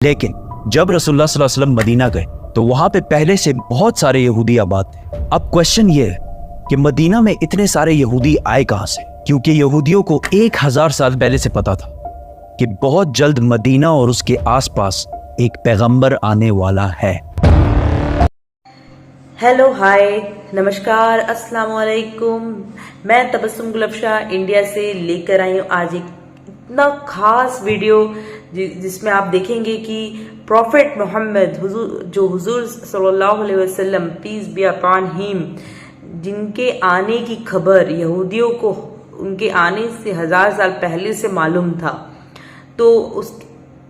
لیکن جب رسول اللہ صلی اللہ علیہ وسلم مدینہ گئے تو وہاں پہ پہلے سے بہت سارے یہودی آباد تھے۔ اب کوشچن یہ ہے کہ مدینہ میں اتنے سارے یہودی آئے کہاں سے؟ کیونکہ یہودیوں کو 1000 سال پہلے سے پتا تھا کہ بہت جلد مدینہ اور اس کے آس پاس ایک پیغمبر آنے والا ہے۔ ہیلو، ہائے، نمسکار، السلام علیکم۔ میں تبسم گلفشا انڈیا سے لے کر آئی ہوں آج ایک اتنا خاص ویڈیو جس میں آپ دیکھیں گے کہ پروفٹ محمد جو حضور صلی اللہ علیہ وسلم پیس بی اپان ہم، جن کے آنے کی خبر یہودیوں کو ان کے آنے سے 1000 سال پہلے سے معلوم تھا،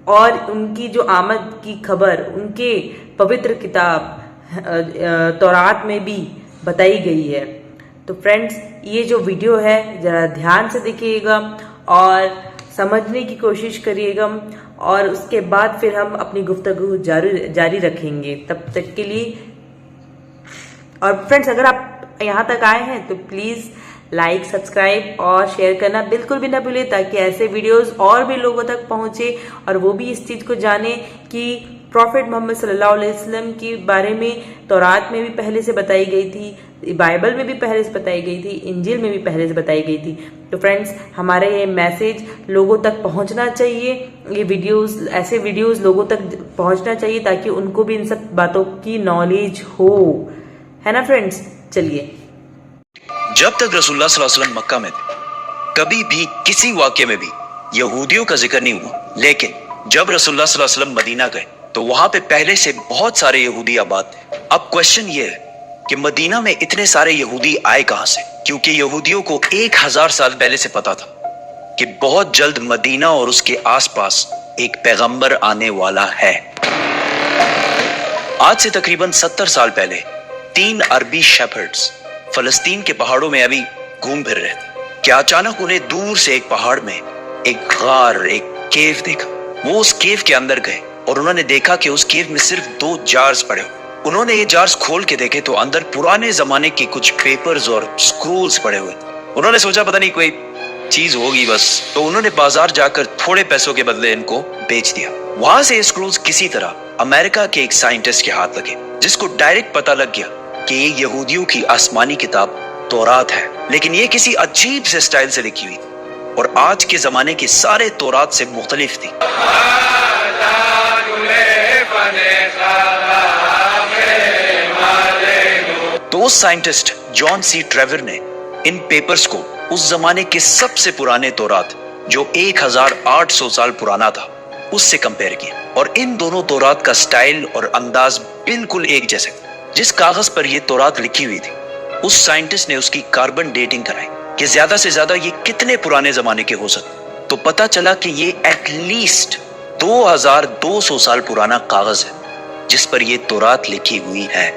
اور ان کی جو آمد کی خبر ان کے پوتر کتاب تورات میں بھی بتائی گئی ہے۔ تو فرینڈز، یہ جو ویڈیو ہے ذرا دھیان سے دیکھیے گا اور سمجھنے کی کوشش کریے گا، اور اس کے بعد پھر ہم اپنی گفتگو جاری رکھیں گے۔ تب تک کے لیے، اور فرینڈز اگر آپ یہاں تک آئے ہیں تو پلیز لائک، سبسکرائب اور شیئر کرنا بالکل بھی نہ بھولیں، تاکہ ایسے ویڈیوز اور بھی لوگوں تک پہنچے اور وہ بھی اس چیز کو جانیں کہ پروفٹ محمد صلی اللہ علیہ وسلم کے بارے میں تورات میں بھی پہلے سے بتائی گئی تھی، بائبل میں بھی پہلے سے بتائی گئی تھی، انجیل میں بھی پہلے سے بتائی گئی تھی۔ تو فرینڈز، ہمارے یہ میسیج لوگوں تک پہنچنا چاہیے، یہ ویڈیوز، ایسے ویڈیوز لوگوں تک پہنچنا چاہیے تاکہ ان کو بھی ان سب باتوں کی نالج ہو، ہے نا فرینڈز؟ چلیے۔ جب تک رسول اللہ صلی اللہ علیہ وسلم مکہ میں تھے، کبھی بھی کسی واقعے میں بھی یہودیوں کا ذکر نہیں ہوا، لیکن جب رسول اللہ صلی اللہ علیہ وسلم مدینہ گئے تو وہاں پہ پہلے سے بہت سارے یہودی آباد تھے۔ اب کوشچن یہ ہے کہ مدینہ میں اتنے سارے یہودی آئے کہاں سے؟ کیونکہ یہودیوں کو 1000 سال پہلے سے پتا تھا کہ بہت جلد مدینہ اور اس کے آس پاس ایک پیغمبر آنے والا ہے۔ آج سے تقریباً 70 سال پہلے 3 عربی شیپرڈز فلسطین کے پہاڑوں میں ابھی گھوم پھر رہے تھے کہ اچانک انہیں دور سے ایک پہاڑ میں ایک غار، ایک کیو دیکھا۔ وہ اس کیو کے اندر گئے اور انہوں نے دیکھا کہ اس کیو میں صرف 2 جارز پڑے ہوئے۔ انہوں نے یہ جارز کھول کے دیکھے تو اندر پرانے زمانے کے کچھ پیپرز اور سکرولز پڑے ہوئے۔ انہوں نے سوچا پتہ نہیں کوئی چیز ہوگی بس، تو انہوں نے بازار جا کر تھوڑے پیسوں کے بدلے ان کو بیچ دیا۔ وہاں سے یہ سکرولز کسی طرح امریکہ کے ایک سائنٹسٹ کے ہاتھ لگے، جس کو ڈائریکٹ پتہ لگ گیا کہ یہ یہودیوں کی آسمانی کتاب تورات ہے، لیکن یہ کسی عجیب سے سٹائل سے لکھی ہوئی تھی اور آج کے زمانے کے سارے تورات سے مختلف تھی۔ تو اس سائنٹسٹ جان سی ٹریور نے ان پیپرز کو اس زمانے کے سب سے پرانے تورات جو 1800 سال پرانا تھا اس سے کمپیئر کیا، اور ان دونوں تورات کا سٹائل اور انداز بالکل ایک جیسے تھا۔ جس کاغذ پر یہ تورات لکھی ہوئی تھی، اس سائنٹسٹ نے اس کی کاربن ڈیٹنگ کرائی کہ زیادہ سے زیادہ یہ کتنے پرانے زمانے کے ہو سکتے، تو پتہ چلا کہ یہ ایٹ لیسٹ 2200 سال پرانا کاغذ ہے جس پر یہ تورات لکھی ہوئی ہے،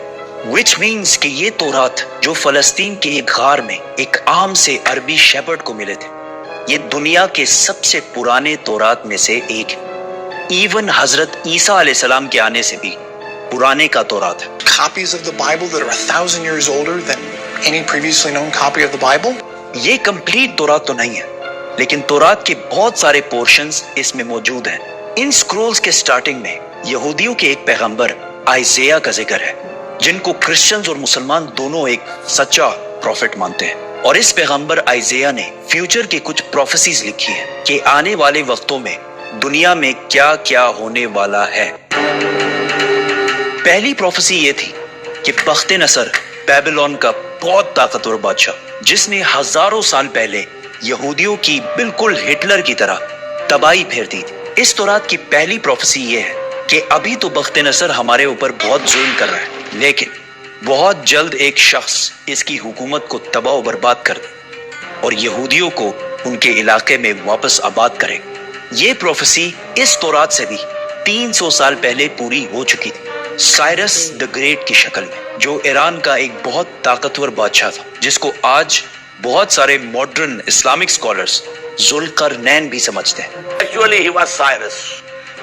which means کہ یہ تورات جو فلسطین کے ایک غار میں ایک عام سے عربی شیپرڈ کو ملے تھے، یہ دنیا کے سب سے پرانے تورات میں سے ایک ہے۔ ایون حضرت عیسیٰ علیہ السلام کے آنے سے بھی پرانے کا تورات ہے۔ Copies of the Bible that are 1000 years older than any previously known copy of the Bible. یہ کمپلیٹ تورات تو نہیں ہے، لیکن تورات کے بہت سارے پورشنز اس میں موجود ہیں۔ ان سکرولز کے سٹارٹنگ میں یہودیوں کے ایک پیغمبر آئزیہ کا ذکر ہے، جن کو کرسچنز اور مسلمان دونوں ایک سچا پروفٹ مانتے ہیں، اور اس پیغمبر آئزیہ نے فیوچر کے کچھ پروفیسیز لکھی ہیں کہ آنے والے وقتوں میں دنیا میں کیا کیا ہونے والا ہے۔ پہلی پروفیسی یہ تھی کہ بخت نصر بیبلون کا بہت طاقتور بادشاہ، جس نے ہزاروں سال پہلے یہودیوں کی بالکل ہٹلر کی طرح تباہی پھیر دی تھی۔ اس تورات کی پہلی پروفیسی یہ ہے کہ ابھی تو بخت نصر ہمارے اوپر بہت ظلم کر رہا ہے، لیکن بہت جلد ایک شخص اس کی حکومت کو تباہ و برباد کر دے اور یہودیوں کو ان کے علاقے میں واپس آباد کرے۔ یہ پروفیسی اس تورات سے بھی 300 سال پہلے پوری ہو چکی تھی، سائرس دی گریٹ کی شکل میں، جو ایران کا ایک بہت طاقتور بادشاہ تھا، جس کو آج بہت سارے ماڈرن اسلامک اسکالرز ذوالقرنین بھی سمجھتے ہیں۔ Actually, he was Cyrus.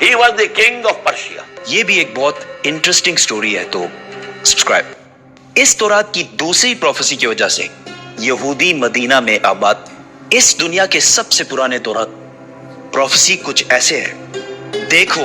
He was the king of Persia. یہ بھی ایک بہت انٹرسٹنگ سٹوری ہے، تو سبسکرائب۔ اس تورات کی دوسری پروفیسی کی وجہ سے یہودی مدینہ میں آباد۔ اس دنیا کے سب سے پرانے تورات پروفیسی کچھ ایسے ہے، دیکھو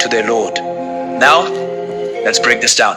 to their Lord. Now, let's break this down.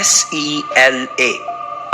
SELA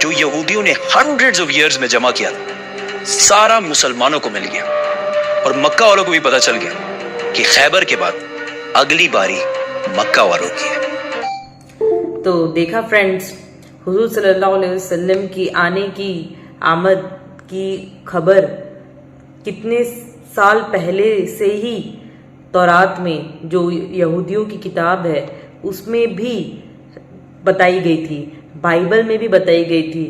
جو یہودیوں نے ہنڈریڈز آف ایئرز میں جمع کیا تھا سارا مسلمانوں کو مل گیا، اور مکہ والوں کو بھی پتا چل گیا کہ خیبر کے بعد اگلی باری مکہ والوں کی ہے۔ تو دیکھا فرینڈز، حضور صلی اللہ علیہ وسلم کی آنے کی آمد کی خبر کتنے سال پہلے سے ہی تورات میں، جو یہودیوں کی کتاب ہے، اس میں بھی بتائی گئی تھی، بائبل میں بھی بتائی گئی تھی۔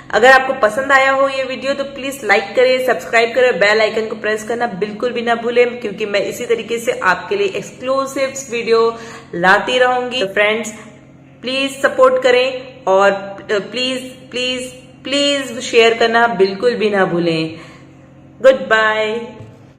اگر آپ کو پسند آیا ہو یہ ویڈیو تو پلیز لائک کریں، سبسکرائب کریں، بیل آئیکن کو پریس کرنا بالکل بھی نہ بھولیں، کیونکہ میں اسی طریقے سے آپ کے لیے ایکسکلوسیو ویڈیو لاتی رہوں گی۔ تو فرینڈز پلیز سپورٹ کریں اور پلیز پلیز پلیز شیئر کرنا بالکل بھی نہ بھولیں۔ Good bye.